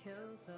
kill them.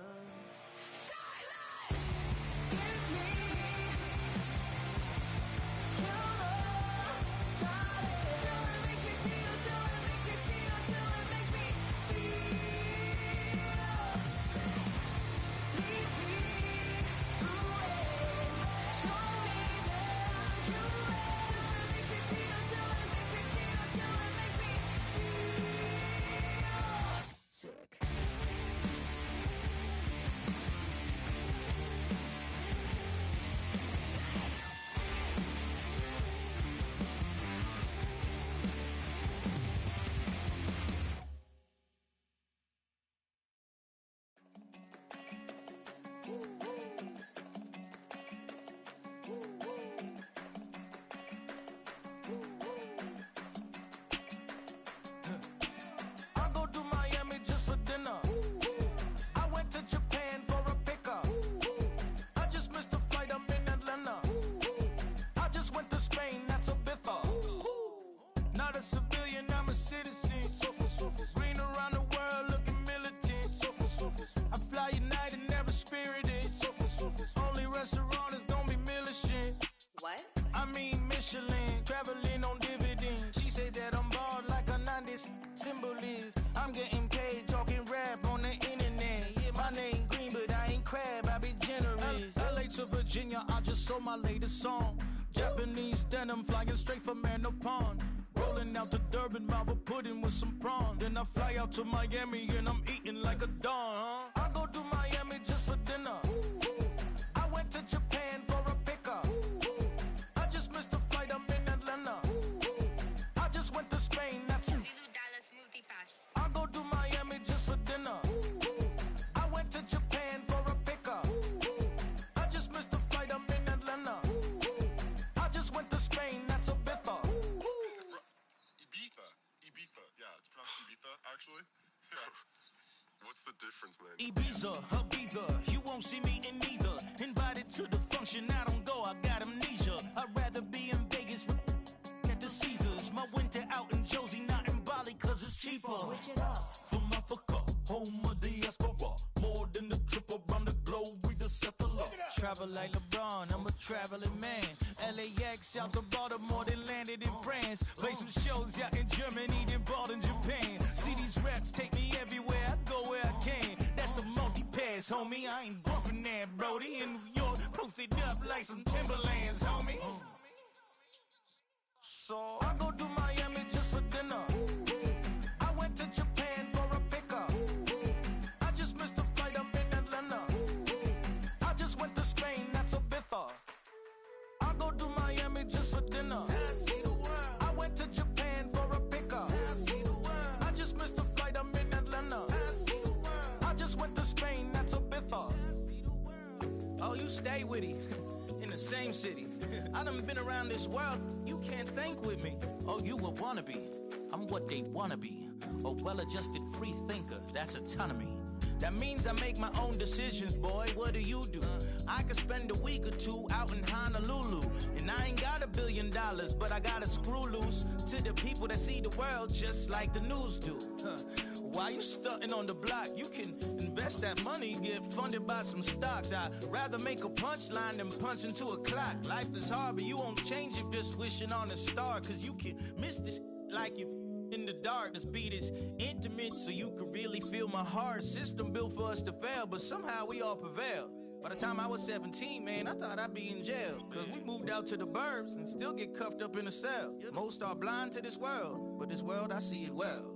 Virginia, I just sold my latest song. Japanese denim flying straight from Manapon. Rolling out to Durban, Malva pudding with some prawn. Then I fly out to Miami and I'm eating like a don. I go to Miami just for dinner. I went to Japan for a pickup. I just missed the flight, I'm in Atlanta. I just went to Spain, that's $Dallas multipass. I go to Miami just for dinner. I went to Japan for a pickup. Yeah, it's pronounced Ibiza, actually. What's the difference, man? Ibiza, Ibiza, you won't see me in neither. Invited to the function, I don't go, I got amnesia. I'd rather be in Vegas at the Caesars. My winter out in Josie, not in Bali, cause it's cheaper. Switch it up. From Africa, home of diaspora. More than the trip around the globe, we the settler. Travel like LeBron, I'm a traveling man. LAX out to Baltimore, then landed in France. Play some shows out in Germany, then bought in Japan. See these raps take me everywhere, I go where I can. That's the multi-pass, homie, I ain't bumping that, Brody. In New York, posted up like some Timberlands, homie. So I go to Miami just for dinner. I went to Japan for a pickup. I just missed the flight, I'm in Atlanta. I just went to Spain, that's Ibiza. I go to Miami just for dinner. I went to Japan for a pickup. I just missed the flight, I'm in Atlanta. I just went to Spain, that's Ibiza. Oh, you stay with it. In the same city. I done been around this world, you can't think with me. Oh, you a wannabe, I'm what they wanna be. A well-adjusted free thinker, that's autonomy. That means I make my own decisions, boy, what do you do? I could spend a week or two out in Honolulu. And I ain't got $1 billion, but I got a screw loose to the people that see the world just like the news do. Why you stunting on the block? You can invest that money, get funded by some stocks. I'd rather make a punchline than punch into a clock. Life is hard, but you won't change it just wishing on a star. Cause you can miss this like you in the dark. This beat is intimate, so you can really feel my heart. System built for us to fail, but somehow we all prevail. By the time I was 17, man, I thought I'd be in jail. Cause we moved out to the burbs and still get cuffed up in a cell. Most are blind to this world, but this world, I see it well.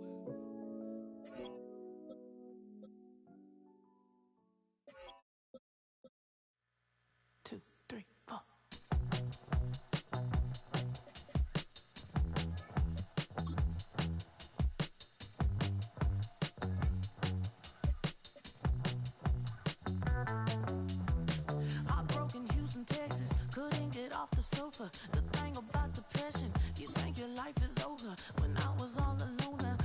Two, three, four. Heartbroken Houston, Texas, couldn't get off the sofa. The thing about depression, you think your life is over. When I was all alone,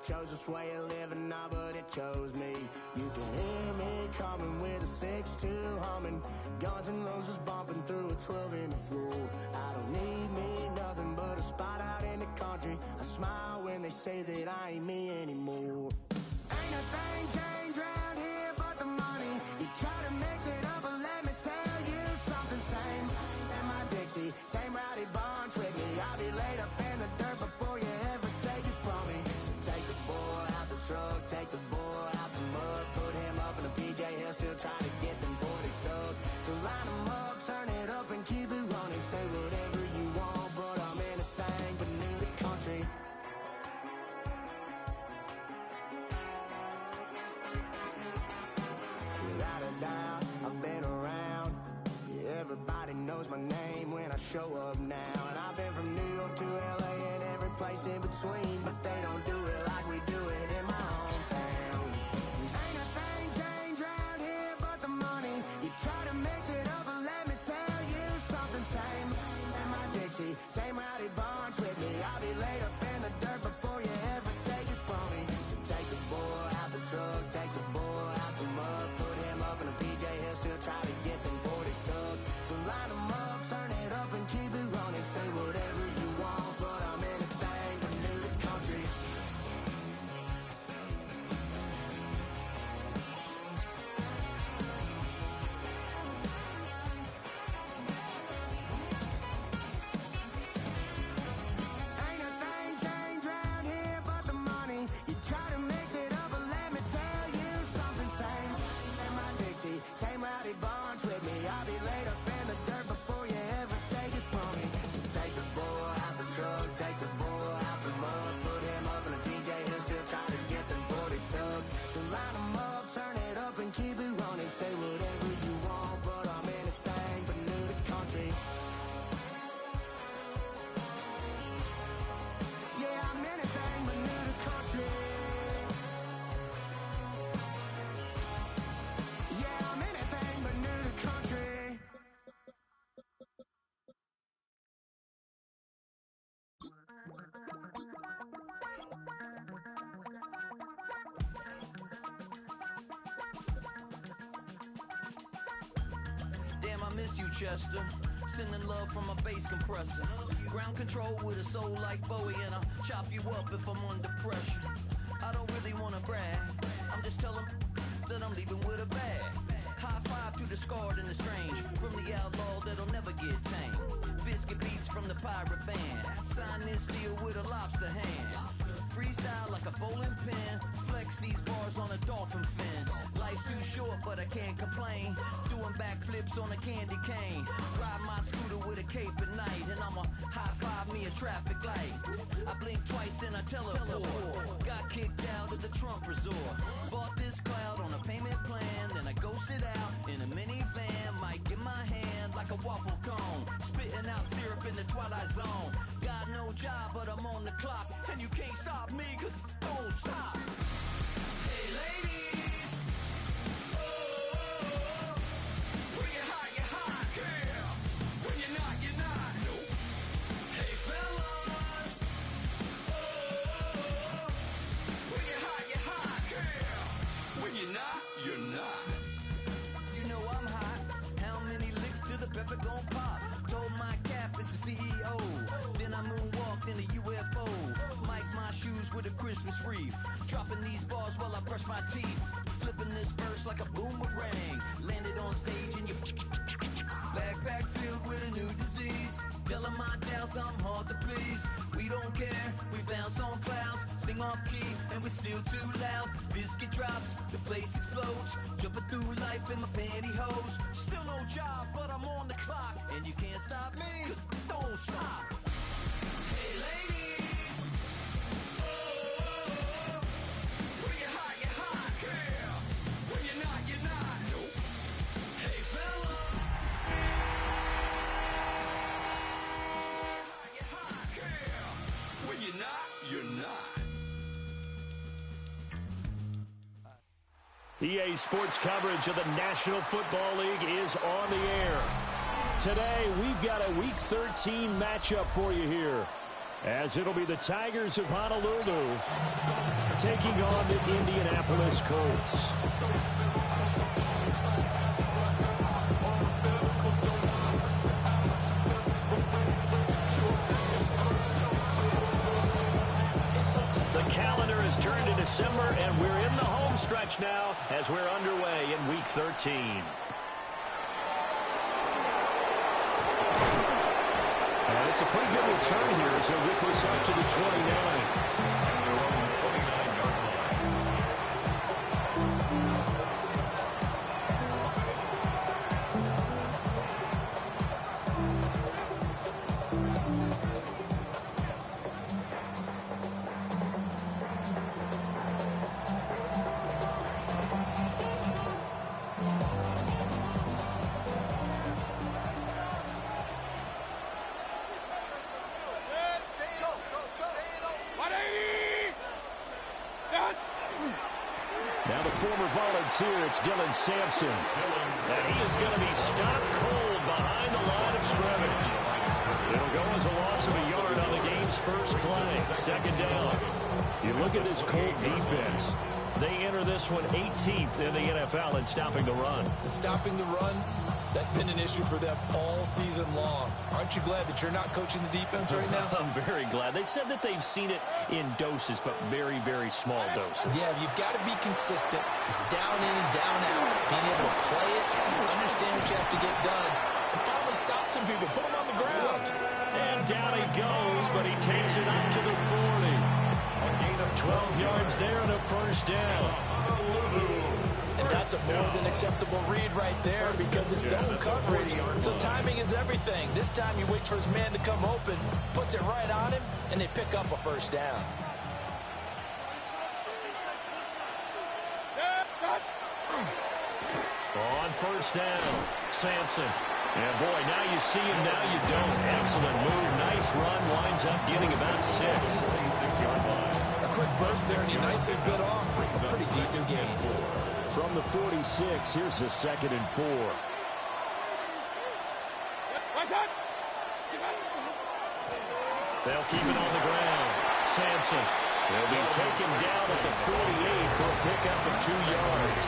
chose this way of living, nah, but it chose me. You can hear me coming with a 6-2 humming, Guns N' Roses bumping through a 12 in the floor. I don't need me nothing but a spot out in the country. I smile when they say that I ain't me anymore. Ain't a thing changed round here but the money. You try to mix it up, but let me tell you something. Same in my Dixie, same rowdy bunch with me. I'll be laid up in the dirt before you ever take it from me. So take the boy out the truck, take the boy out the mud, put him up in a PJ, he'll still try to get them 40 stuck. So line him up, turn it up and keep it running. Say whatever you want, but I'm anything but new to country. Without a doubt, I've been around. Yeah, everybody knows my name when I show up now. And I've been from New York to LA and every place in between, but they don't do it like we do it in my hometown. Ain't a thing changed round here but the money. You try to mix it up, but let me tell you something. Same in my Dixie, same rowdy bunch with me. I'll be laid up in the dirt before you ever take it from me. So take the boy out the truck, take the boy out the mud, put him up in a PJ, he'll still try to get them 40 stuck. So line him up, turn it up and keep it running. Say whatever you want, but I'm anything but new to country. Ain't a thing changed round here but the money. You try to mix it up, but let me tell you something. Same in my Dixie, same rowdy bunch with me. I'll be laid up in the dirt before you ever take it from me. So take the boy out the truck, take the boy out the mud, put him up in a PJ, he'll still try to get them 40 stuck. So line him up, turn it up and keep it running. Say whatever you want, but I'm anything but new to country. Yeah, I'm anything but new to country. Yeah, I'm anything but new to country. Damn, I miss you, Chester. Sending love from a bass compressor. Ground control with a soul like Bowie, and I'll chop you up if I'm under pressure. I don't really wanna brag, I'm just telling that I'm leaving with a bag. High five to the scarred and the strange, from the outlaw that'll never get tamed. Biscuit beats from the pirate band, sign this deal with a lobster hand. Freestyle like a bowling pin, flex these bars on a dolphin fin. Life's too short but I can't complain, doing backflips on a candy cane. Ride my scooter with a cape at night, and I'ma high five me a traffic light. I blink twice then I teleport, got kicked out at the Trump resort. Bought this cloud on a payment plan, then I ghosted out in a minivan. Mic in my hand like a waffle cone, spitting out syrup in the twilight zone. Got no job but I'm on the clock, and you can't stop me cause don't stop. Hey ladies, oh, when you're hot, girl. When you're not, nope. Hey fellas, oh, when you're hot, girl. When you're not, you're not. You know I'm hot. How many licks till the pepper gon' pop? Told my cap it's the CEO. Then I moonwalked in a UFO. Mic my shoes with a Christmas wreath. Dropping these bars while I brush my teeth. Flipping this verse like a boomerang. Landed on stage in your backpack filled with a new disease. Telling my doubts I'm hard to please. We don't care, we bounce on clouds. Sing off key and we're still too loud. Biscuit drops, the place explodes. Jumping through life in my pantyhose. Still no job, but I'm on the clock. And you can't stop me, cause don't stop. Hey ladies, oh, when you're hot, girl. When you're not, nope. Hey fella, you're hot, girl. When you're not, you're not. EA Sports coverage of the National Football League is on the air. Today, we've got a Week 13 matchup for you here. as it'll be the Tigers of Honolulu taking on the Indianapolis Colts. The calendar has turned to December, and we're in the home stretch now as we're underway in Week 13. And it's a pretty good return here as he'll get this up to the 29. Now the former volunteer, it's Dylan Sampson. And he is going to be stopped cold behind the line of scrimmage. It'll go as a loss of a yard on the game's first play. Second down. You look at this Colt defense. They enter this one 18th in the NFL in stopping the run. And stopping the run, that's been an issue for them all season long. Aren't you glad that you're not coaching the defense right now? I'm very glad. They said that they've seen it in doses, but very, very small doses. Yeah, you've got to be consistent. It's down in and down out. Being able to play it, understand what you have to get done, and finally stop some people, put them on the ground. And down he goes, but he takes it up to the 40. A gain of 12 yards there and a first down. And that's a more than acceptable read right there because it's zone coverage. So timing is everything. This time he waits for his man to come open, puts it right on him, and they pick up a first down. On first down, Sampson. And boy, now you see him, now you don't. Excellent move, nice run, winds up getting about 6. A quick burst there, and he nicely bit off a pretty decent gain. From the 46, here's the 2nd and 4. They'll keep it on the ground. Sampson will be taken down at the 48 for a pickup of 2 yards.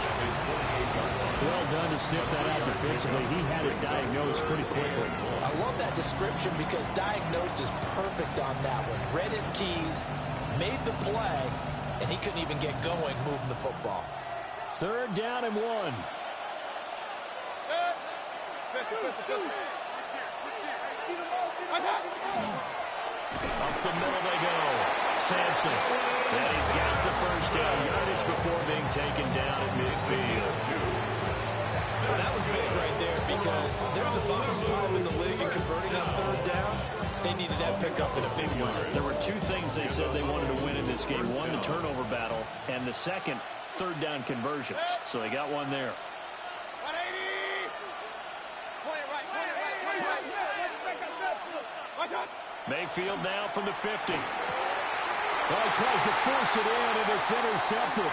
Well done to sniff that out defensively. He had it diagnosed pretty quickly. I love that description because diagnosed is perfect on that one. Read his keys, made the play, and he couldn't even get going moving the football. 3rd down and 1. Up the middle they go. Sampson. And he's got the first down yardage before being taken down at midfield. Well, that was big right there because they're the bottom 5 in the league and converting on 3rd down. They needed that pickup in a big way. There were 2 things they said they wanted to win in this game. One, the turnover battle, and the second, 3rd down conversions. So they got one there. Mayfield now from the 50. Well, he tries to force it in, and it's intercepted.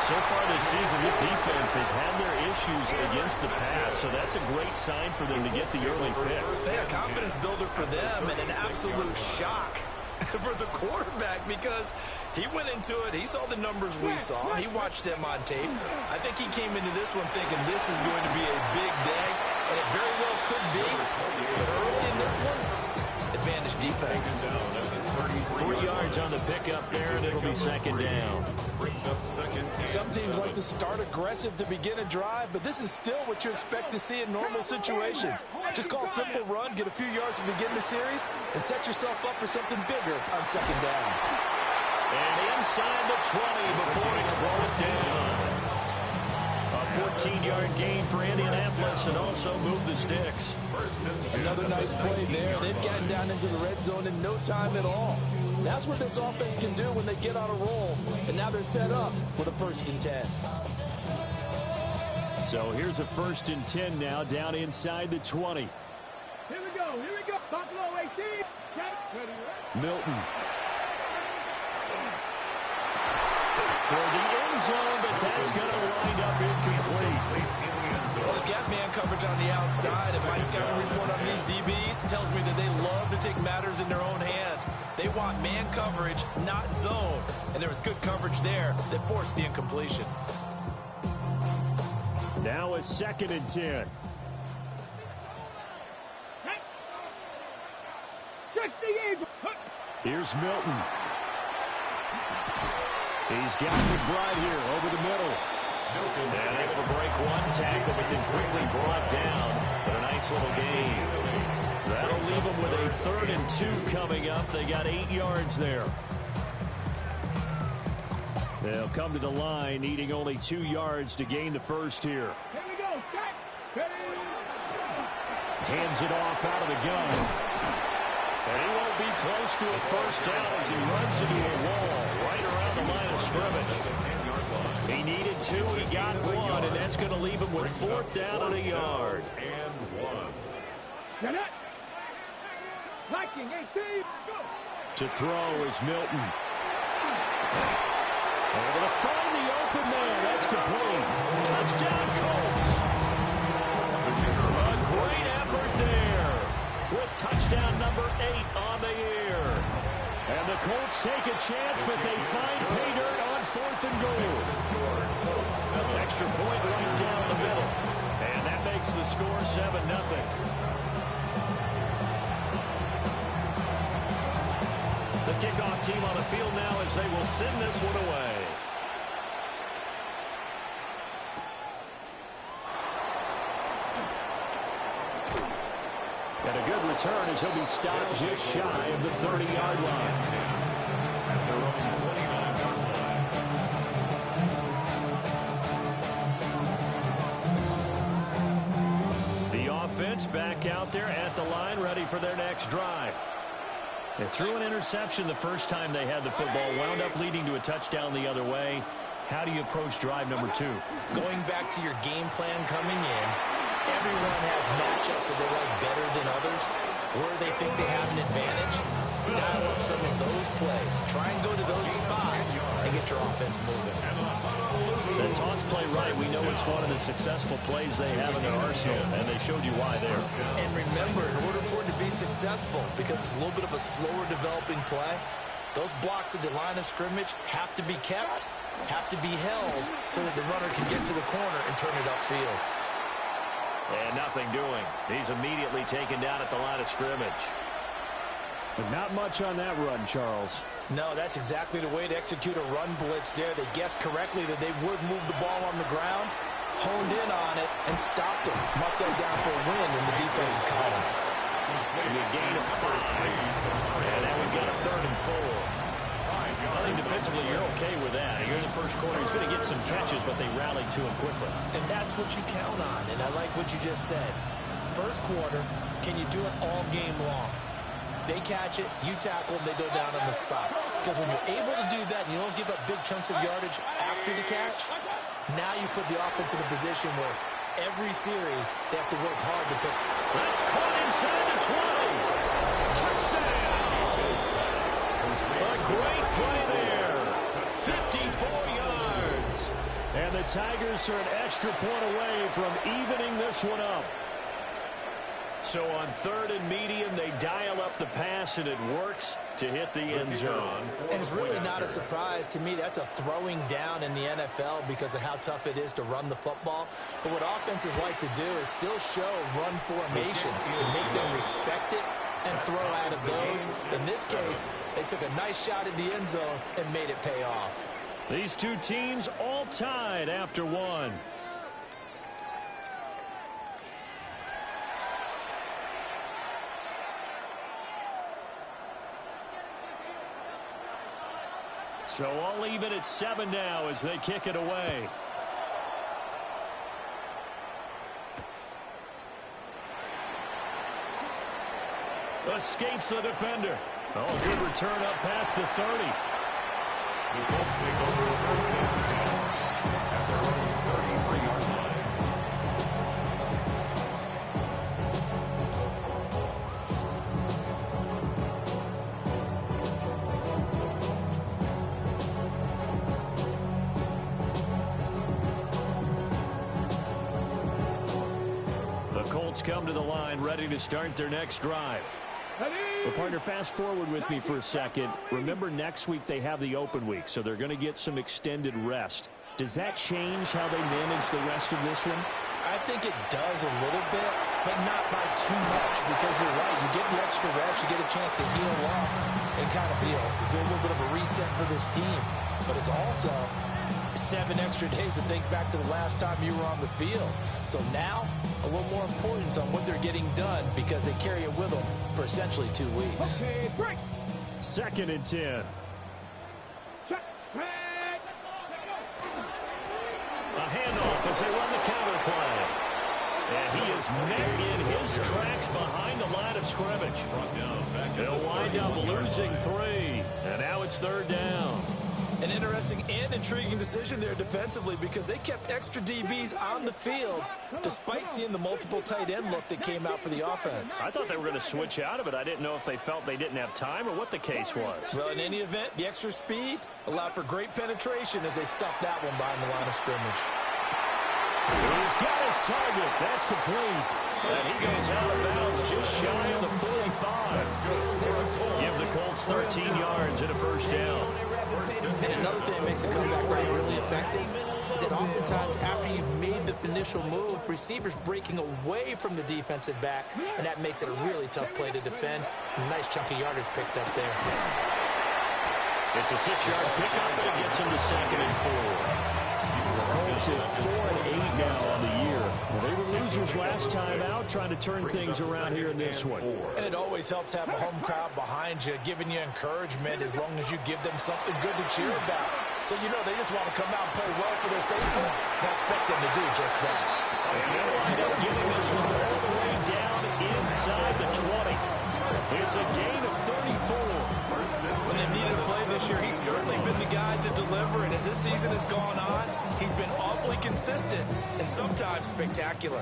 So far this season, this defense has had their issues against the pass, so that's a great sign for them to get the early pick. They a confidence builder for them and an absolute shock for the quarterback because he went into it. He saw the numbers we saw. He watched them on tape. I think he came into this one thinking this is going to be a big day, and it very well could be. But early in this one, advantage defense. 3 yards on the pickup there, and it'll be 2nd down. Some teams like to start aggressive to begin a drive, but this is still what you expect to see in normal situations. Just call a simple run, get a few yards to begin the series, and set yourself up for something bigger on 2nd down. And inside the 20 before it's brought down. A 14-yard gain for Indianapolis and also move the sticks. Another nice play there. They've gotten down into the red zone in no time at all. That's what this offense can do when they get on a roll. And now they're set up with a 1st and 10. So here's a 1st and 10 now down inside the 20. Here we go. Buffalo 18. Milton. Toward the end end zone, but that's going to wind up incomplete. Well, they've got man coverage on the outside, and my scouting report on these DBs tells me that they love to take matters in their own hands. They want man coverage, not zone. And there was good coverage there that forced the incompletion. Now a 2nd and 10. Here's Milton. He's got McBride here over the middle. And able to break one tackle, but then quickly brought down. But a nice little gain. That'll leave them with a 3rd and 2 coming up. They got 8 yards there. They'll come to the line, needing only 2 yards to gain the first here. Here we go. Hands it off out of the gun. And he won't be close to a first down as he runs into a wall right around the line of scrimmage. He needed 2, he got 1, and that's going to leave him with 4th down and a yard. To throw is Milton. Able to find the open man. That's complete. Touchdown, Colts. A great effort there with touchdown number 8 on the year. And the Colts take a chance, but they find pay dirt on 4th and goal. Extra point right down the middle. And that makes the score 7-0. The kickoff team on the field now as they will send this one away. And a good return as he'll be stopped just shy of the 30-yard line. The offense back out there at the line, ready for their next drive. They threw an interception the first time they had the football, wound up leading to a touchdown the other way. How do you approach drive number 2? Going back to your game plan coming in, everyone has matchups that they like better than others, where they think they have an advantage. Dial up some of those plays. Try and go to those spots and get your offense moving. The toss play right, we know it's one of the successful plays they have in their arsenal, and they showed you why there. And remember, in order for it to be successful, because it's a little bit of a slower developing play, those blocks at the line of scrimmage have to be kept, have to be held, so that the runner can get to the corner and turn it upfield. And nothing doing. He's immediately taken down at the line of scrimmage. But not much on that run, Charles. No, that's exactly the way to execute a run blitz there. They guessed correctly that they would move the ball on the ground, honed in on it, and stopped them. Marked that down for a win in the defense's column. A gain of 5. And now we've got a 3rd and 4. I think defensively you're okay with that. You're in the first quarter. He's going to get some catches, but they rallied to him quickly. And that's what you count on, and I like what you just said. First quarter, can you do it all game long? They catch it, you tackle them, they go down on the spot. Because when you're able to do that and you don't give up big chunks of yardage after the catch, now you put the offense in a position where every series they have to work hard to put. That's caught inside the 20. Touchdown! A great play there. 54 yards. And the Tigers are an extra point away from evening this one up. So on 3rd and medium, they dial up the pass, and it works to hit the end zone. And it's really not a surprise to me. That's a throwing down in the NFL because of how tough it is to run the football. But what offenses like to do is still show run formations to make them respect it and throw out of those. In this case, they took a nice shot at the end zone and made it pay off. These two teams all tied after one. So all even at 7 now as they kick it away. Escapes the defender. Oh, good return up past the 30. The Colts take over the first down 10 at their own 33-yard line. come to the line ready to start their next drive. Well, partner, fast forward with me for a second. Remember, next week they have the open week, so they're going to get some extended rest. Does that change how they manage the rest of this one? I think it does a little bit, but not by too much, because you're right. You get the extra rest, you get a chance to heal up and kind of do a little bit of a reset for this team. But it's also 7 extra days to think back to the last time you were on the field. So now, a little more importance on what they're getting done, because they carry it with them for essentially 2 weeks. Okay, break. 2nd and 10. Check. Break. A handoff as they run the counter play. And he is met in his tracks behind the line of scrimmage. They'll wind up losing 3. And now it's 3rd down. An interesting and intriguing decision there defensively, because they kept extra DBs on the field despite seeing the multiple tight end look that came out for the offense. I thought they were going to switch out of it. I didn't know if they felt they didn't have time or what the case was. Well, in any event, the extra speed allowed for great penetration as they stuffed that one behind the line of scrimmage. He's got his target. That's complete. And he goes out of bounds just shy of the 45. Give the Colts 13 yards and a 1st down. And another thing that makes a comeback rate really effective is that oftentimes after you've made the initial move, receivers breaking away from the defensive back, and that makes it a really tough play to defend. A nice chunk of yardage picked up there. It's a 6-yard pickup, and it gets him to 2nd and 4. The Colts at 4-8 now on the year. Well, they were losers last time out, trying to turn things around here in this one. And it always helps to have a home crowd behind you, giving you encouragement as long as you give them something good to cheer about. So you know they just want to come out and play well for their faithful. I expect them to do just that. And they'll wind up getting this one all the way down inside the 20. It's a gain of 34. When they needed to play this year, he's certainly been the guy to deliver, and as this season has gone on, he's been awfully consistent and sometimes spectacular.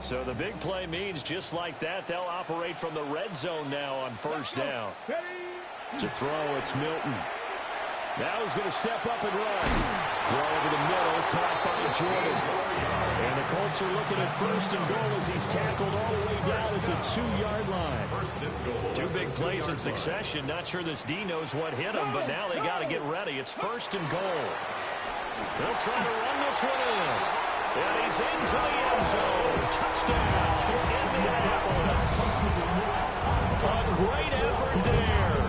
So the big play means just like that, they'll operate from the red zone now on 1st down. To throw, it's Milton. Now he's going to step up and run. Throw over the middle, caught by Jordan. And the Colts are looking at 1st and goal as he's tackled all the way down at the 2-yard line. 2 big plays in succession. Not sure this D knows what hit him, but now they got to get ready. It's 1st and goal. They'll try to run this one in. And he's into the end zone. Touchdown, Indianapolis. A great effort there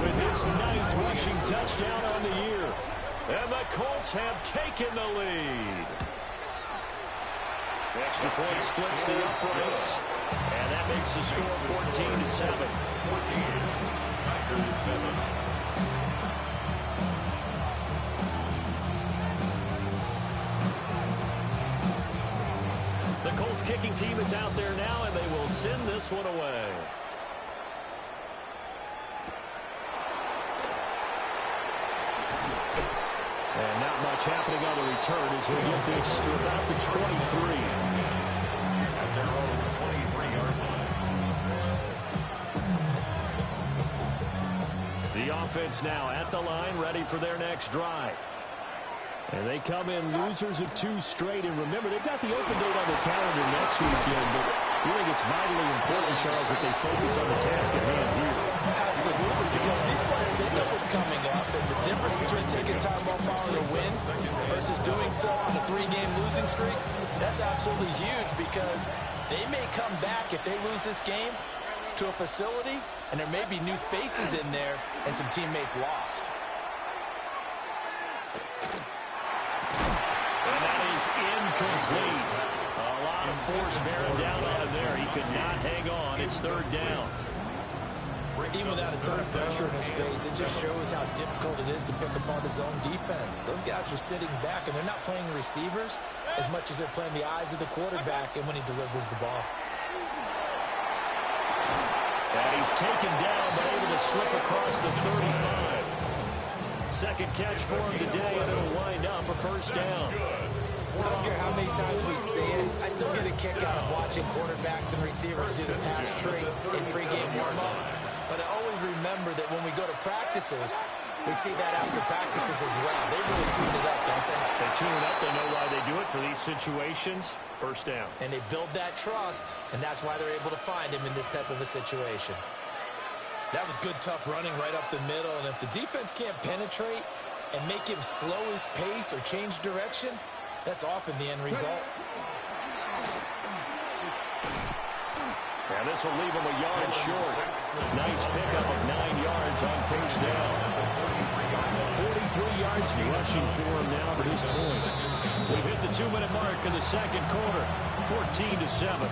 with his 9th rushing touchdown on the year. And the Colts have taken the lead. The extra point splits the uprights. And that makes the score 14-7. 14, Tigers 7. The Colts kicking team is out there now, and they will send this one away. And not much happening on the return as he'll get this to about the 23. At their own 23-yard line. The offense now at the line, ready for their next drive. And they come in losers of 2 straight. And remember, they've got the open date on their calendar next weekend, but we think it's vitally important, Charles, that they focus on the task at hand here. Absolutely, because these players, they know what's coming up, and the difference between taking time off following a win versus doing so on a 3-game losing streak, that's absolutely huge, because they may come back if they lose this game to a facility, and there may be new faces in there and some teammates lost. And that is incomplete. A lot of force bearing down on him there. He could not hang on. It's 3rd down. Even without a ton of pressure in his face, it just shows how difficult it is to pick apart his own defense. Those guys are sitting back, and they're not playing receivers as much as they're playing the eyes of the quarterback and when he delivers the ball. And he's taken down, but able to slip across the 35. 2nd catch for him today, and it'll wind up a 1st down. I don't care how many times we see it, I still get a kick out of watching quarterbacks and receivers do the pass tree in pregame warm-up. But I always remember that when we go to practices, we see that after practices as well. They really tune it up, don't they? They tune up. They know why they do it for these situations. First down. And they build that trust, and that's why they're able to find him in this type of a situation. That was good, tough running right up the middle, and if the defense can't penetrate and make him slow his pace or change direction, that's often the end result. And this will leave him a yard short. Nice pickup of 9 yards on first down. 43 yards rushing for him now to this point. We've hit the 2-minute mark in the second quarter. 14-7.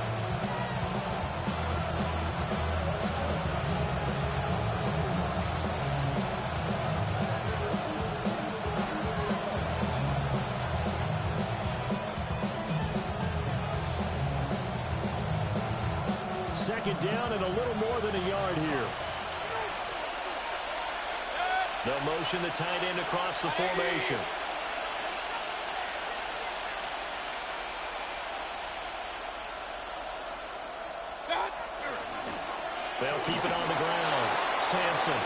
Second down and a little more than a yard here. They'll motion the tight end across the formation. They'll keep it on the ground. Sampson.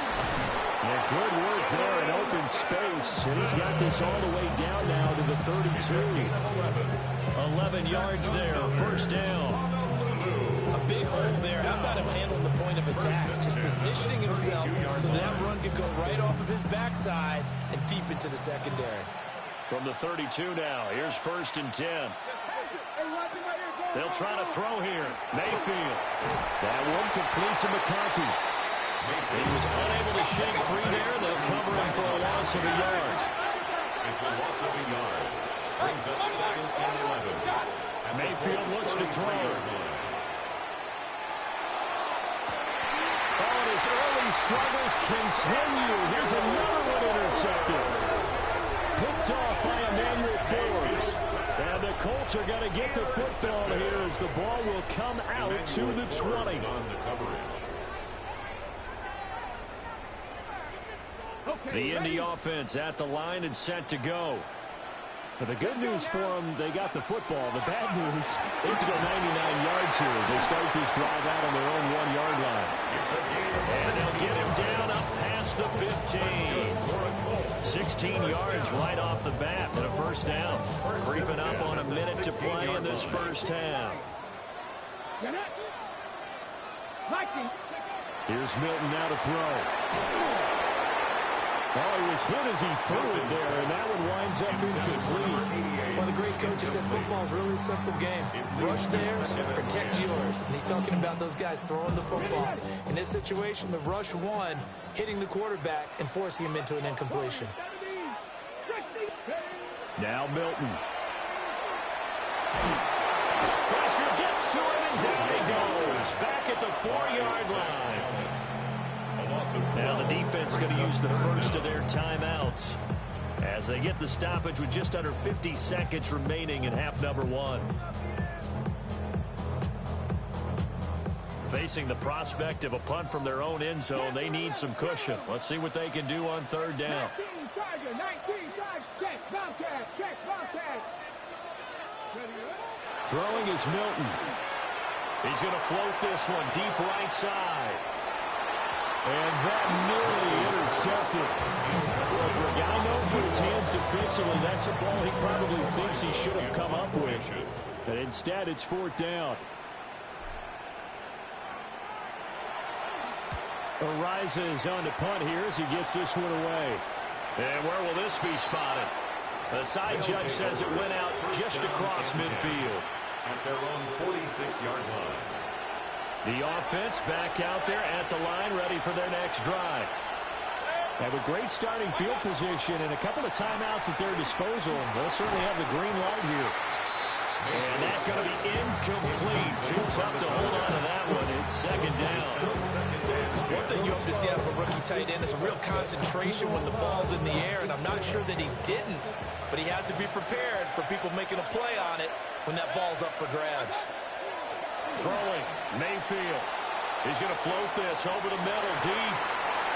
And good work there in open space. And he's got this all the way down now to the 32. 11 yards there. First down. A big hole there. How about him handling the point of attack? Just positioning himself so that run could go right off of his backside and deep into the secondary. From the 32 now. Here's first and 10. They'll try to throw here. Mayfield. That one complete to McConkey. He was unable to shake free there. They'll cover him for a loss of a yard. It's a loss of a yard. Brings up 2nd and 11. Mayfield looks to throw. Oh, and his early struggles continue. Here's another one intercepted. Picked off by Emmanuel Forbes. And the Colts are going to get the football here as the ball will come out to the 20. The Indy offense at the line and set to go. But the good news for them, they got the football. The bad news, they have to go 99 yards here as they start this drive out on their own 1-yard line. And they'll get him down up past the 15. 16 yards right off the bat and a first down. Creeping up on a minute to play in this first half. Here's Milton now to throw. Oh, he was hit as he threw it there, and that one winds up incomplete. Well, the great coach said football's really a simple game. Rush theirs, protect yours. And he's talking about those guys throwing the football. In this situation, the rush won, hitting the quarterback and forcing him into an incompletion. Now Milton. Pressure gets to him, and down he goes. Back at the 4-yard line. Now the defense going to use the first of their timeouts as they get the stoppage with just under 50 seconds remaining in half number 1. Facing the prospect of a punt from their own end zone, they need some cushion. Let's see what they can do on third down. Throwing is Milton. He's going to float this one deep right side. And that nearly intercepted. Well, for a guy known for his hands defensively, that's a ball he probably thinks he should have come up with. But instead, it's 4th down. Ariza is on to punt here as he gets this one away. And where will this be spotted? The side judge says it went out just across midfield. At their own 46-yard line. The offense back out there at the line, ready for their next drive. Have a great starting field position and a couple of timeouts at their disposal. They'll certainly have the green light here. And that's going to be incomplete. Too tough to hold on to that one. It's 2nd down. One thing you hope to see out of a rookie tight end is a real concentration when the ball's in the air, and I'm not sure that he didn't, but he has to be prepared for people making a play on it when that ball's up for grabs. Throwing, Mayfield. He's going to float this over the middle, deep.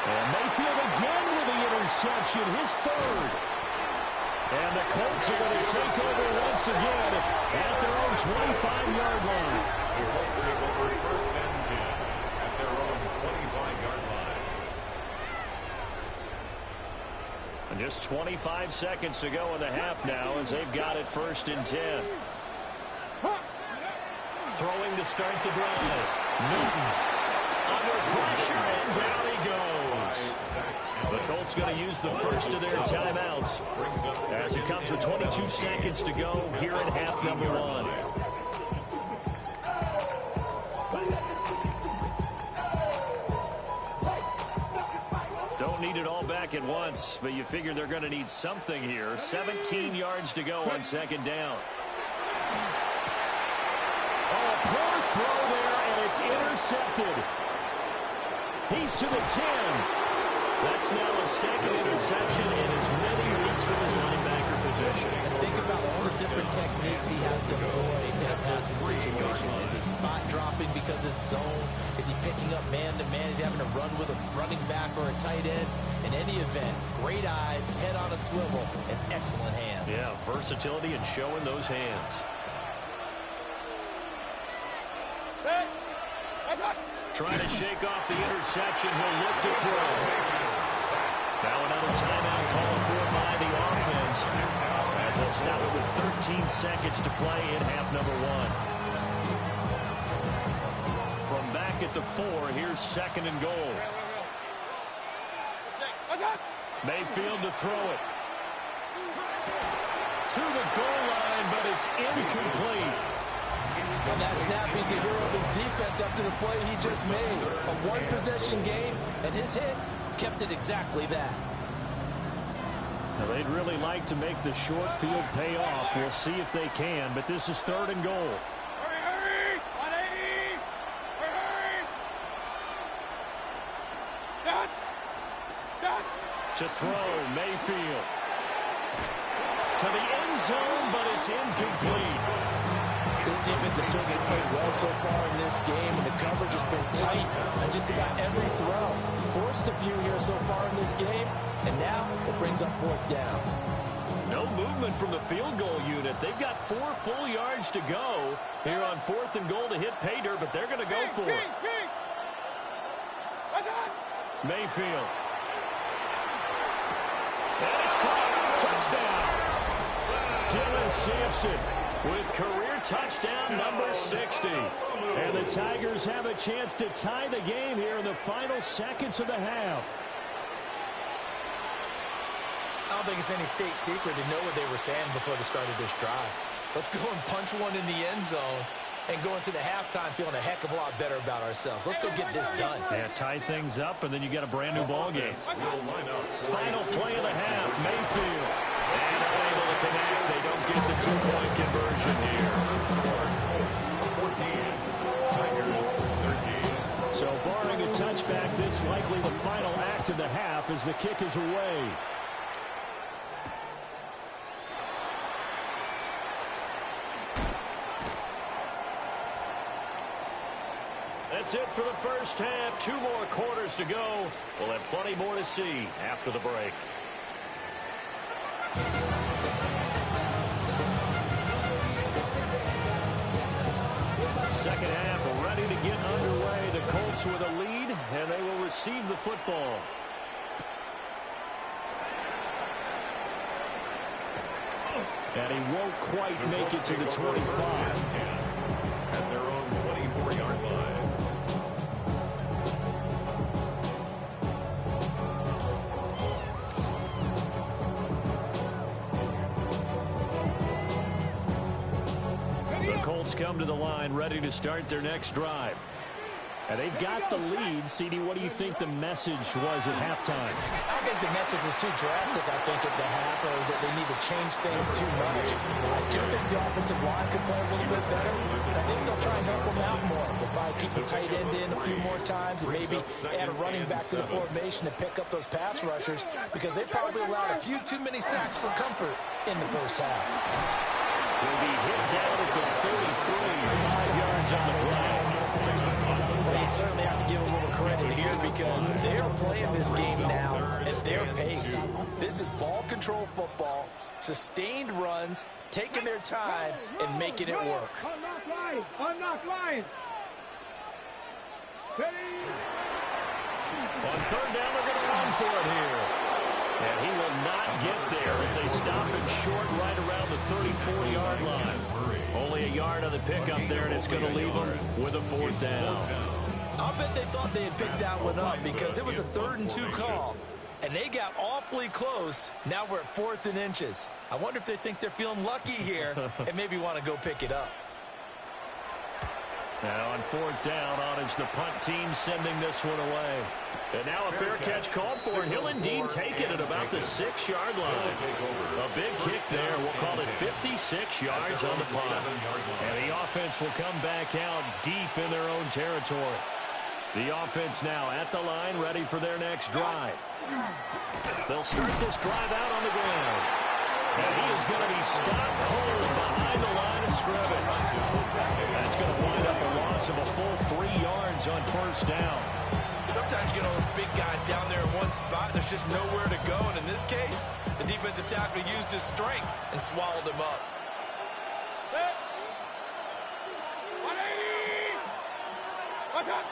And Mayfield again with the interception, his 3rd. And the Colts are going to take over once again at their own 25-yard line. The Colts take over 1st and 10 at their own 25-yard line. Just 25 seconds to go in the half now as they've got it 1st and 10. Throwing to start the drive. Newton under pressure, and down he goes. The Colts going to use the first of their timeouts as it comes with 22 seconds to go here in half number 1. Don't need it all back at once, but you figure they're going to need something here. 17 yards to go on 2nd down. Oh, a poor throw there, and it's intercepted. He's to the 10. That's now a 2nd interception and as many reads from his linebacker position. And think about all the different techniques he has deployed in a passing situation. Is he spot dropping because it's zone? Is he picking up man-to-man? Is he having to run with a running back or a tight end? In any event, great eyes, head on a swivel, and excellent hands. Yeah, versatility and showing those hands. Trying to shake off the interception. He'll look to throw. Now another timeout called for by the offense as they'll stop it with 13 seconds to play in half number 1. From back at the 4, here's 2nd and goal. Mayfield to throw it. To the goal line, but it's incomplete. On that snap, he's a hero of his defense after the play he just made. A one-possession game, and his hit kept it exactly that. Now, they'd really like to make the short field pay off. We'll see if they can, but this is 3rd and goal. Hurry! 180! Hurry! Dot! To throw, Mayfield. To the end zone, but it's incomplete. This defense has certainly played well so far in this game, and the coverage has been tight on just about every throw. Forced a few here so far in this game, and now it brings up 4th down. No movement from the field goal unit. They've got 4 full yards to go here on 4th and goal to hit pay dirt, but they're going to go for it. Mayfield. And it's caught. Touchdown. Dylan Sampson with career touchdown number 60. And the Tigers have a chance to tie the game here in the final seconds of the half. I don't think it's any state secret to know what they were saying before the start of this drive. Let's go and punch one in the end zone and go into the halftime feeling a heck of a lot better about ourselves. Let's go get this done. Yeah, tie things up, and then you get a brand new ball game. Final play of the half, Mayfield. And unable to connect. They don't get the 2-point conversion here. 14, Tigers 13. So barring a touchback, this likely the final act of the half as the kick is away. That's it for the first half. 2 more quarters to go. We'll have plenty more to see after the break. Second half ready to get underway. The Colts with a lead, and they will receive the football. And he won't quite make it to the 25. At their own 24-yard line. The Colts come to the line ready to start their next drive. And they've got the lead. CD, what do you think the message was at halftime? I think the message was too drastic, I think, at the half, or that they need to change things too much. I do think the offensive line could play a little bit better. I think they'll try and help them out more. They'll probably keep the tight end in a few more times and maybe add a running back to the formation to pick up those pass rushers, because they probably allowed a few too many sacks for comfort in the first half. Will be hit down at the 33, 5 yards on the play. They certainly have to give a little credit here because they're playing this game now at their pace. This is ball control football, sustained runs, taking their time and making it work. Unlock line. On 3rd down, they're going to run for it here. And he will not get there as they stop him short right around the 34-yard line. Only a yard on the pickup there, and it's going to leave them with a 4th down. I'll bet they thought they had picked that one up because it was a 3rd and 2 call. And they got awfully close. Now we're at 4th and inches. I wonder if they think they're feeling lucky here and maybe want to go pick it up. Now on 4th down, on is the punt team sending this one away. And now a fair catch called for, and he'll indeed take it at about the 6-yard line. A big kick there. We'll call it 56 yards on the punt. And the offense will come back out deep in their own territory. The offense now at the line, ready for their next drive. They'll start this drive out on the ground. And he is going to be stopped cold behind the line of scrimmage. That's going to wind up a loss of a full 3 yards on 1st down. Sometimes you get all those big guys down there in one spot, and there's just nowhere to go. And in this case, the defensive tackle used his strength and swallowed him up. 180! Watch out!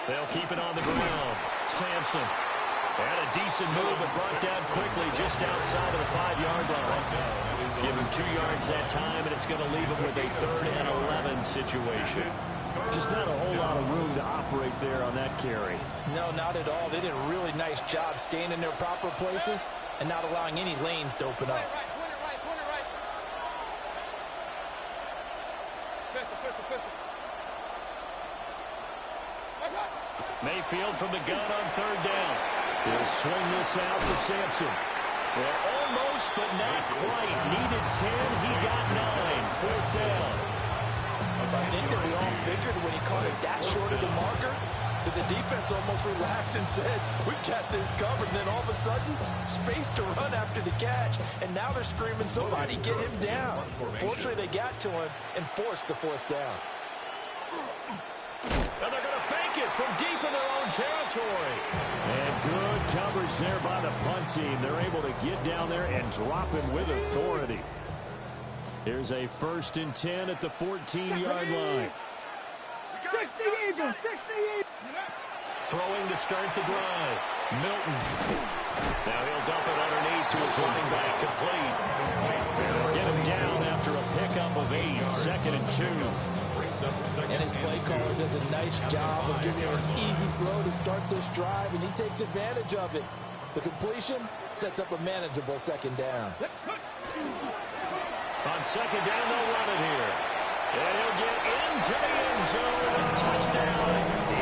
They'll keep it on the ground. Sampson. And a decent move, but brought down quickly just outside of the 5-yard line. Give him 2 yards that time, and it's going to leave him with a 3rd and 11 situation. Just not a whole lot of room to operate there on that carry. No, not at all. They did a really nice job staying in their proper places and not allowing any lanes to open up. Corner right. Pistol. Watch out! Mayfield from the gun on 3rd down. He'll swing this out to Sampson. Well, almost, but not quite. Needed 10. He got 9. 4th down. I think that we all figured when he caught it that short of the marker that the defense almost relaxed and said, we got this covered. And then all of a sudden, space to run after the catch. And now they're screaming, somebody get him down. Fortunately, they got to him and forced the 4th down. And they're going to fake it from deep in their own territory. And good coverage there by the punt team. They're able to get down there and drop him with authority. Here's a 1st and 10 at the 14-yard line. 60 Eagles! Throwing to start the drive. Milton. Now he'll dump it underneath to his running back, complete. Get him down after a pickup of 8. 2nd and 2. And his play caller does a nice job of giving him an easy throw to start this drive, and he takes advantage of it. The completion sets up a manageable 2nd down. On 2nd down, they'll run it here. And he'll get into the end zone. Touchdown,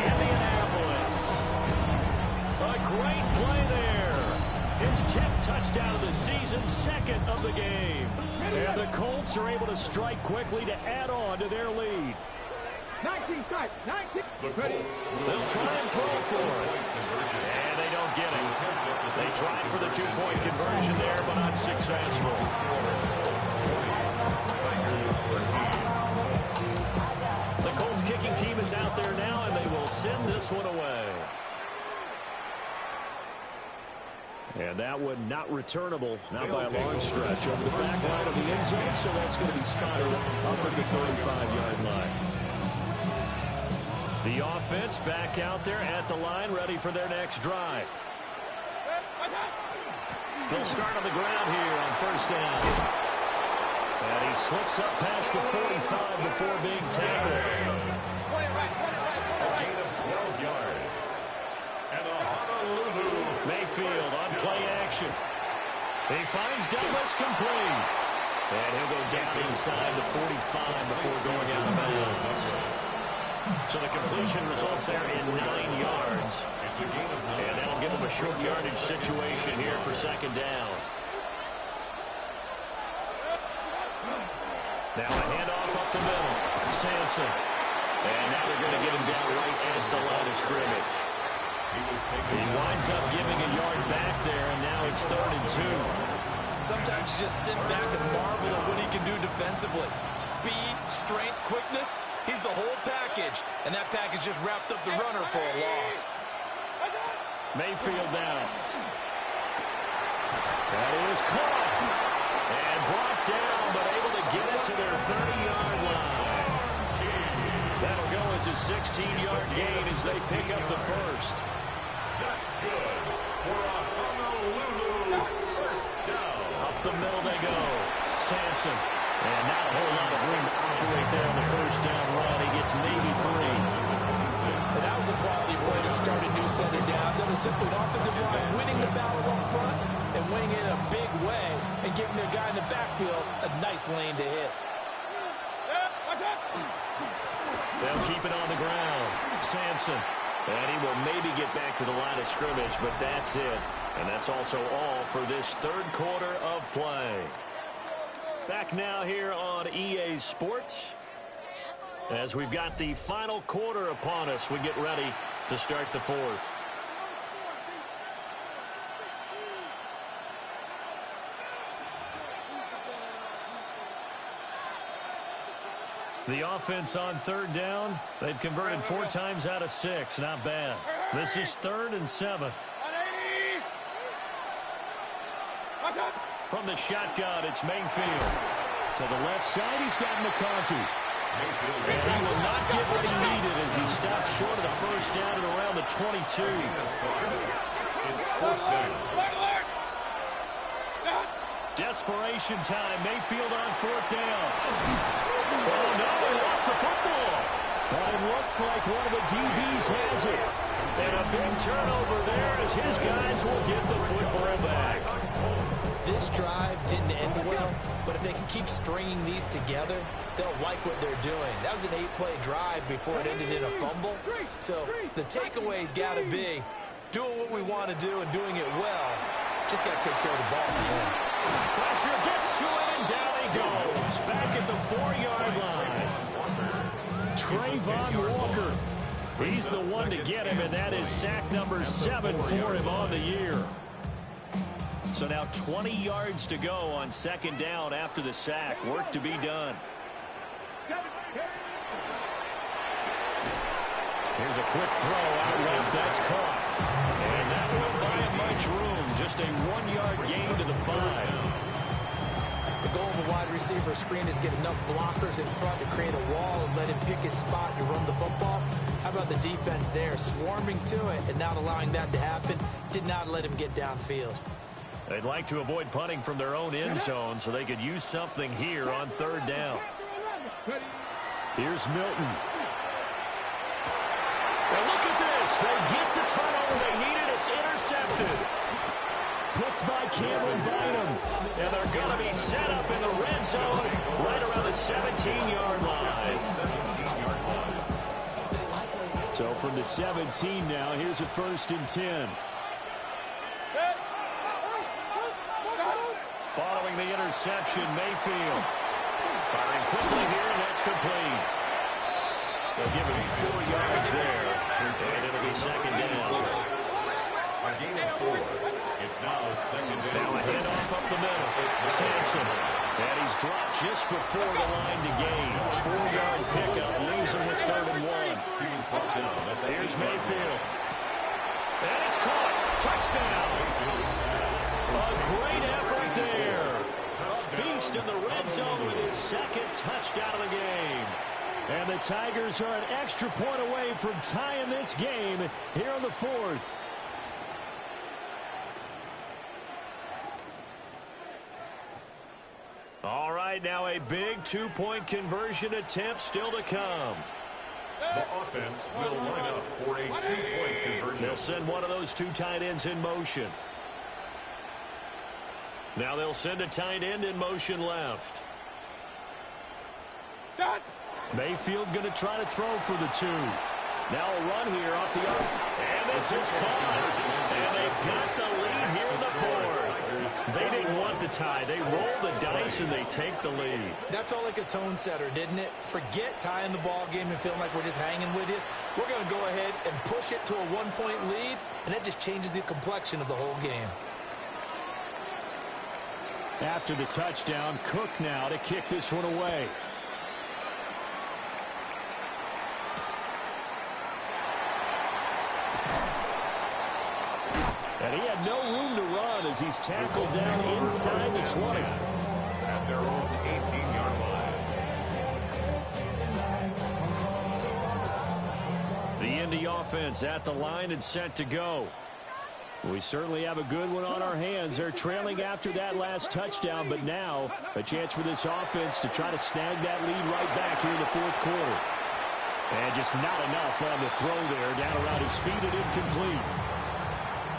Indianapolis. A great play there. His 10th touchdown of the season, 2nd of the game. And the Colts are able to strike quickly to add on to their lead. 19 strike, 19. They'll try and throw for it. And they don't get it. They tried for the 2-point conversion there, but unsuccessful. The Colts kicking team is out there now, and they will send this one away. And that one not returnable, not by a long stretch, over the back line of the end zone, so that's going to be spotted up at the 35-yard line. The offense back out there at the line, ready for their next drive. They'll start on the ground here on 1st down. And he slips up past the 45 before being tackled. Mayfield on play action. He finds Douglas complete. And he'll go down inside the 45 before going out of bounds. So the completion results there in 9 yards. And that'll give them a short yardage situation here for 2nd down. Now a handoff up the middle. Sampson. And now they're going to get him down right at the line of scrimmage. He winds up giving a yard back there, and now it's 3rd and 2. Sometimes you just sit back and marvel at what he can do defensively. Speed, strength, quickness. He's the whole package, and that package just wrapped up the runner for a loss. Mayfield down. That is caught. And brought down, but able to get it to their 30-yard line. That'll go as a 16-yard gain as they pick up the 1st. That's good for a Honolulu the middle they go. Sampson. And not a whole lot of room to operate there on the first down run. He gets maybe 3. And that was a quality play to start a new set of downs. That was simply an offensive line winning the battle up front and winning it in a big way and giving their guy in the backfield a nice lane to hit. They'll keep it on the ground. Sampson. And he will maybe get back to the line of scrimmage, but that's it. And that's also all for this third quarter of play. Back now here on EA Sports. As we've got the final quarter upon us, we get ready to start the fourth. The offense on third down, they've converted 4 times out of 6. Not bad. This is 3rd and 7. From the shotgun, it's Mayfield. To the left side, he's got McConkey. And he will not get what he needed as he stops short of the first down at around the 22. It's 4th down. Desperation time. Mayfield on 4th down. Oh, no, he lost the football. But it looks like one of the DBs has it. And a big turnover there as his guys will get the football back. This drive didn't end well, but if they can keep stringing these together, they'll like what they're doing. That was an 8-play drive before it ended in a fumble. So the takeaway's got to be doing what we want to do and doing it well. Just got to take care of the ball at the end. Pressure gets to it, and down he goes. Back at the 4-yard line. Trayvon Walker. He's the one to get him, and that is sack number 7 for him on the year. So now 20 yards to go on 2nd down after the sack. Work to be done. Here's a quick throw out left. That's caught. And that won't buy him much room. Just a 1-yard gain to the 5. The goal of a wide receiver screen is get enough blockers in front to create a wall and let him pick his spot to run the football. How about the defense there? Swarming to it and not allowing that to happen. Did not let him get downfield. They'd like to avoid punting from their own end zone so they could use something here on 3rd down. Here's Milton. And look at this. They get the turnover they needed. It's intercepted. Picked by Cameron Bynum. And they're going to be set up in the red zone right around the 17-yard line. So from the 17 now, here's a 1st and 10. Following the interception, Mayfield. Firing quickly here, and that's complete. They'll give him 4 yards there. And it'll be 2nd down. A gain of 4. It's now 2nd down. Now a handoff up the middle. Sampson. And he's dropped just before the line to gain. 4-yard pickup. Leaves him with 3rd and 1. Here's Mayfield. And it's caught. Touchdown. A great effort there. A beast in the red zone with his 2nd touchdown of the game. And the Tigers are an extra point away from tying this game here in the 4th. All right, now a big 2-point conversion attempt still to come. The offense will line up for a 2-point conversion. They'll send one of those 2 tight ends in motion. Now they'll send a tight end in motion left. Mayfield going to try to throw for the 2. Now a run here off the arc. And this is caught. And they've got the lead here in the 4th. They didn't want the tie. They roll the dice and they take the lead. That felt like a tone setter, didn't it? Forget tying the ball game and feeling like we're just hanging with you. We're going to go ahead and push it to a 1-point lead, and that just changes the complexion of the whole game. After the touchdown, Cook now to kick this one away. And he had no room to run as he's tackled down inside the 20. At their own 18-yard line. The Indy offense at the line and set to go. We certainly have a good one on our hands. They're trailing after that last touchdown, but now a chance for this offense to try to snag that lead right back here in the fourth quarter. And just not enough on the throw there. Down around his feet and incomplete.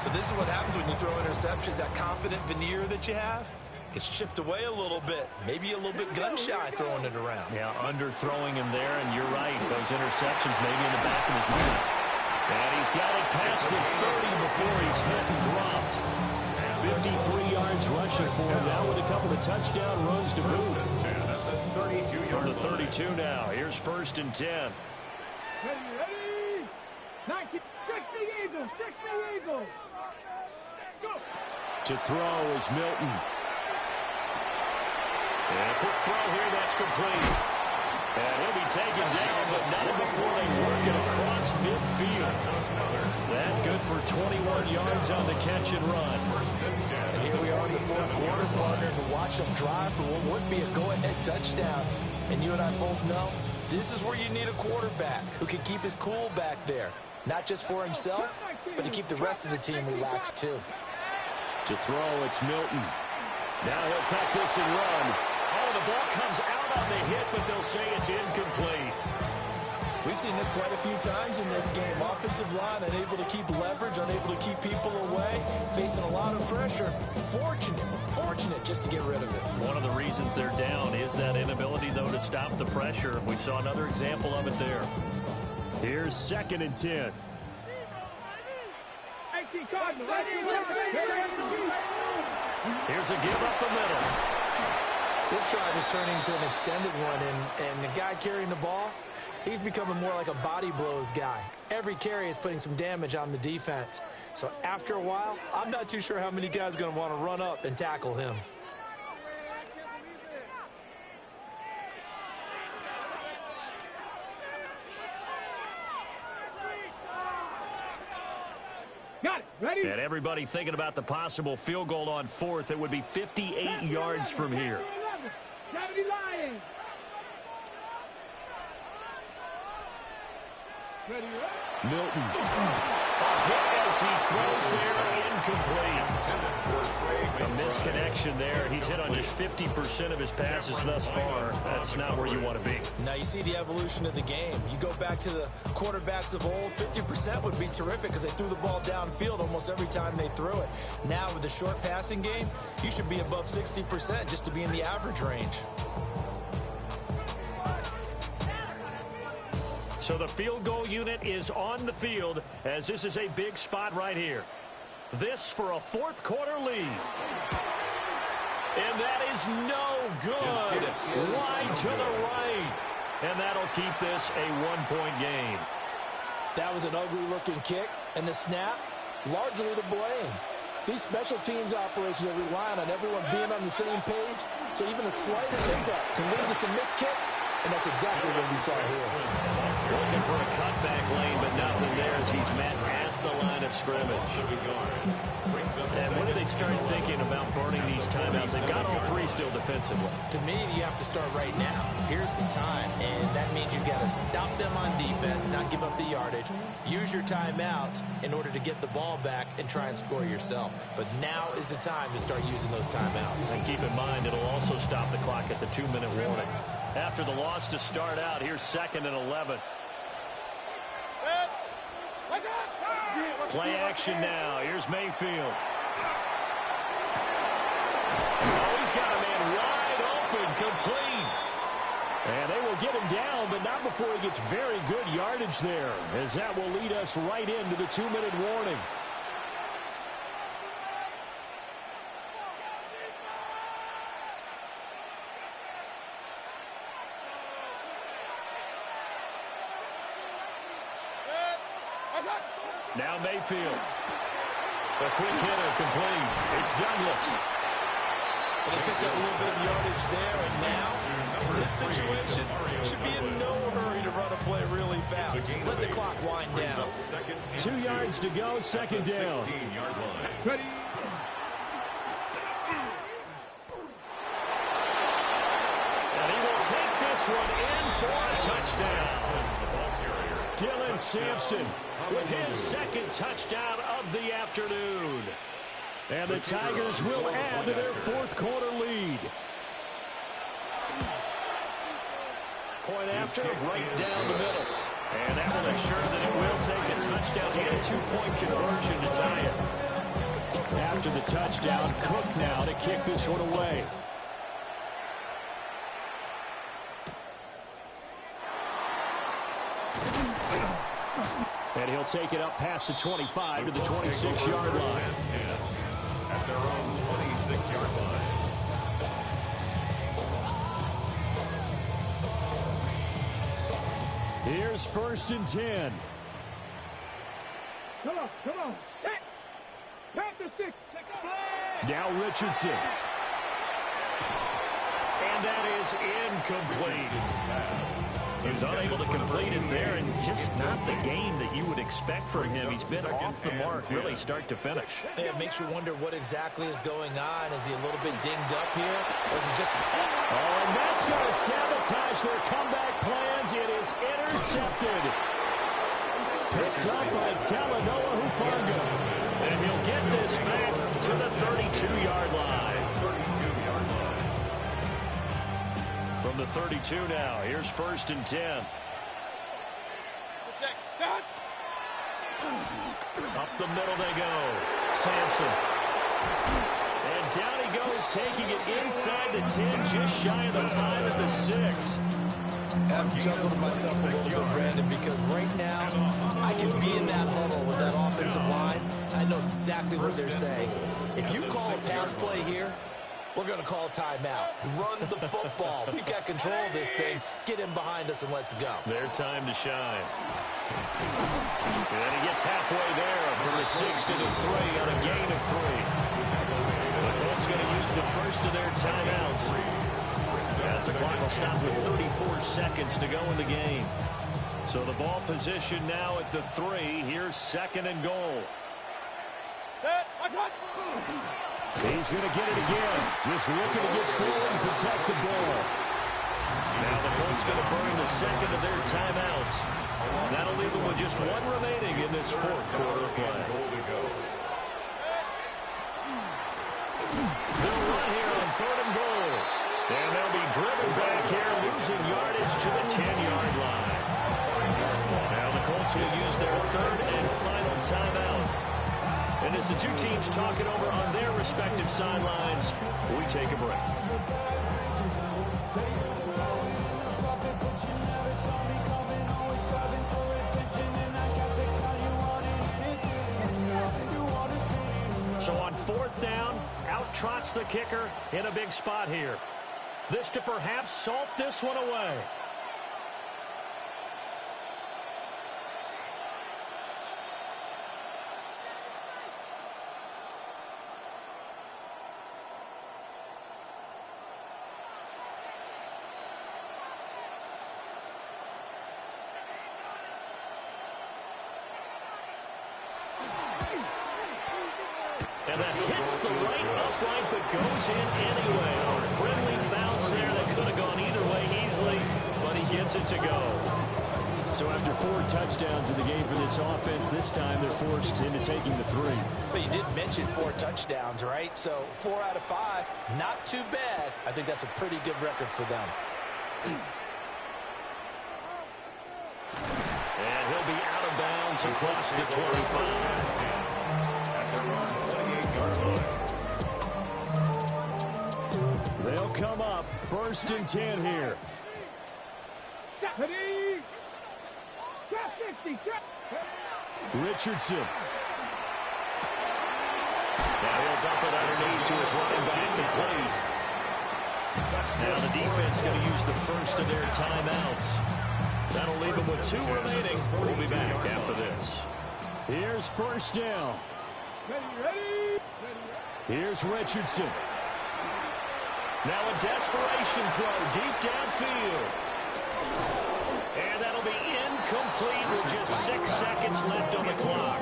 So this is what happens when you throw interceptions. That confident veneer that you have gets chipped away a little bit. Maybe a little bit gun-shy throwing it around. Yeah, underthrowing him there, and you're right. Those interceptions maybe in the back of his mind. And he's got it past the 30 before he's hit and dropped. 53 yards rushing for him now with a couple of touchdown runs to boot. From the 32 now. Here's 1st and 10. Ready? 19. 60 Eagles. 60 Eagles. Go. To throw is Milton. And a quick throw here. That's complete. And he'll be taken down, but not before they work it across midfield. That good for 21 yards on the catch and run. And here we are in the fourth quarter, partner, to watch them drive for what would be a go-ahead touchdown. And you and I both know this is where you need a quarterback who can keep his cool back there. Not just for himself, but to keep the rest of the team relaxed too. To throw, it's Milton. Now he'll tuck this and run. Oh, the ball comes out on the hit, but they'll say it's incomplete. We've seen this quite a few times in this game. Offensive line unable to keep leverage, unable to keep people away, facing a lot of pressure. Fortunate just to get rid of it. One of the reasons they're down is that inability, though, to stop the pressure. We saw another example of it there. Here's 2nd and 10. Here's a give up the middle. This drive is turning into an extended one, and the guy carrying the ball, he's becoming more like a body blows guy. Every carry is putting some damage on the defense. So after a while, I'm not too sure how many guys are going to want to run up and tackle him. Got it. Ready? And everybody thinking about the possible field goal on 4th. It would be 58 yards from here. 70 Lions. Ready? Milton. A hit as he throws there, incomplete. A misconnection there. He's hit on just 50% of his passes thus far. That's not where you want to be. Now you see the evolution of the game. You go back to the quarterbacks of old, 50% would be terrific because they threw the ball downfield almost every time they threw it. Now with the short passing game, you should be above 60% just to be in the average range. So the field goal unit is on the field as this is a big spot right here. This for a fourth quarter lead. And that is no good. Wide to the right. And that'll keep this a one-point game. That was an ugly-looking kick, and the snap, largely to blame. These special teams operations are relying on everyone being on the same page, so even the slightest hiccup can lead to some missed kicks, and that's exactly what we saw here. Looking for a cutback lane, but nothing there as he's met at the line of scrimmage. And when do they start thinking about burning these timeouts? They've got all three still defensively. To me, you have to start right now. Here's the time, and that means you've got to stop them on defense, not give up the yardage. Use your timeouts in order to get the ball back and try and score yourself. But now is the time to start using those timeouts. And keep in mind, it'll also stop the clock at the 2-minute warning. After the loss to start out, here's 2nd and 11. Play action now. Here's Mayfield. Oh, he's got a man wide open, complete. And they will get him down, but not before he gets very good yardage there, as that will lead us right into the 2-minute warning. Now Mayfield. A quick hitter complete. It's Douglas. Well, they picked up a little bit of yardage there, and now, in this situation, should be in no hurry to run a play really fast. Let the clock wind down. 2 yards to go, 2nd down. Ready? And he will take this one in for a touchdown. Dylan Sampson with his 2nd touchdown of the afternoon. And the Tigers will add to their fourth quarter lead. Point after, right down the middle. And that will ensure that it will take a touchdown and a two-point conversion to tie it. After the touchdown, Cook now to kick this one away. And he'll take it up past the 25 to the 26-yard line. At their own 26-yard line. Here's 1st and 10. Come on. Set. Panther 6. Now Richardson. And that is incomplete. He was unable to complete it there, and just not the game that you would expect from him. He's been off the mark really start to finish. It makes you wonder what exactly is going on. Is he a little bit dinged up here? Or is he just... Oh, and that's going to sabotage their comeback plans. It is intercepted. Picked up by Talanoa Hufanga. And he'll get this back to the 32-yard line. From the 32 now, here's 1st and 10. Up the middle they go. Sampson. And down he goes, taking it inside the 10, just shy of the 5 at the 6. I have to chuckle to myself a little bit, Brandon, because right now I can be in that huddle with that offensive line. I know exactly what they're saying. If you call a pass play here, we're going to call a timeout. Run the football. We've got control of this thing. Get in behind us and let's go. Their time to shine. And he gets halfway there from the 6 to the 3 on a gain of 3. The Colts going to use the first of their timeouts. As the clock will stop with 34 seconds to go in the game. So the ball position now at the 3. Here's 2nd and goal. He's going to get it again. Just looking to get forward and protect the ball. Now the Colts going to burn the 2nd of their timeouts. That'll leave them with just 1 remaining in this 4th quarter of play. They'll run here on 3rd and goal. And they'll be driven back here, losing yardage to the 10-yard line. Now the Colts will use their 3rd and final timeout. And as the two teams talking over on their respective sidelines, we take a break. So on 4th down, out trots the kicker in a big spot here. This to perhaps salt this one away. And that hits the right upright, but goes in anyway. A friendly bounce there that could have gone either way easily, but he gets it to go. So after 4 touchdowns in the game for this offense, this time they're forced into taking the 3. But you did mention 4 touchdowns, right? So 4 out of 5, not too bad. I think that's a pretty good record for them. And he'll be out of bounds across the 25. They'll come up 1st and 10 here. Ready? Trap 50. Richardson. Now he'll dump it underneath to his running back complete. Now the defense going to use the first of their timeouts. That'll leave them with 2 remaining. We'll be back after this. Here's 1st down. Ready? Here's Richardson. Now a desperation throw deep downfield. And that'll be incomplete with just 6 seconds left on the clock.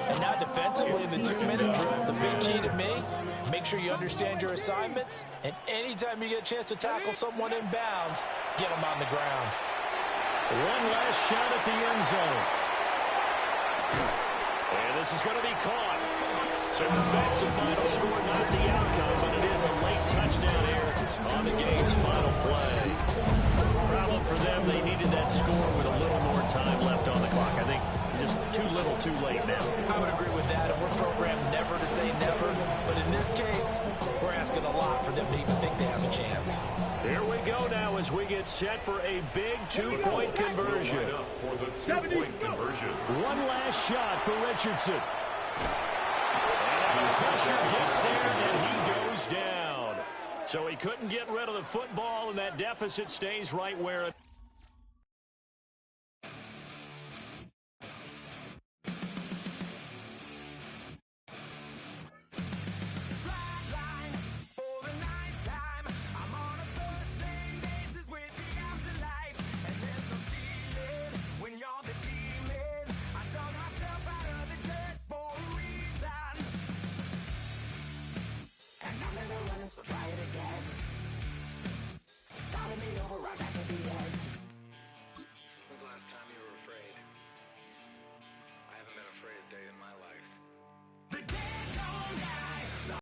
And now defensively in the 2-minute drill, the big key to me, make sure you understand your assignments, and anytime you get a chance to tackle someone in bounds, get them on the ground. One last shot at the end zone. And this is going to be caught. So it affects the final score, not the outcome, but it is a late touchdown here on the game's final play. Problem for them, they needed that score with a little more time left on the clock. I think just too little too late now. I would agree with that, and we're programmed never to say never. But in this case, we're asking a lot for them to even think they have a chance. Here we go now as we get set for a big two-point conversion. For the two-point conversion. One last shot for Richardson. And the pressure gets there, and he goes down. So he couldn't get rid of the football, and that deficit stays right where it So try it again. Starting me over right back at the end.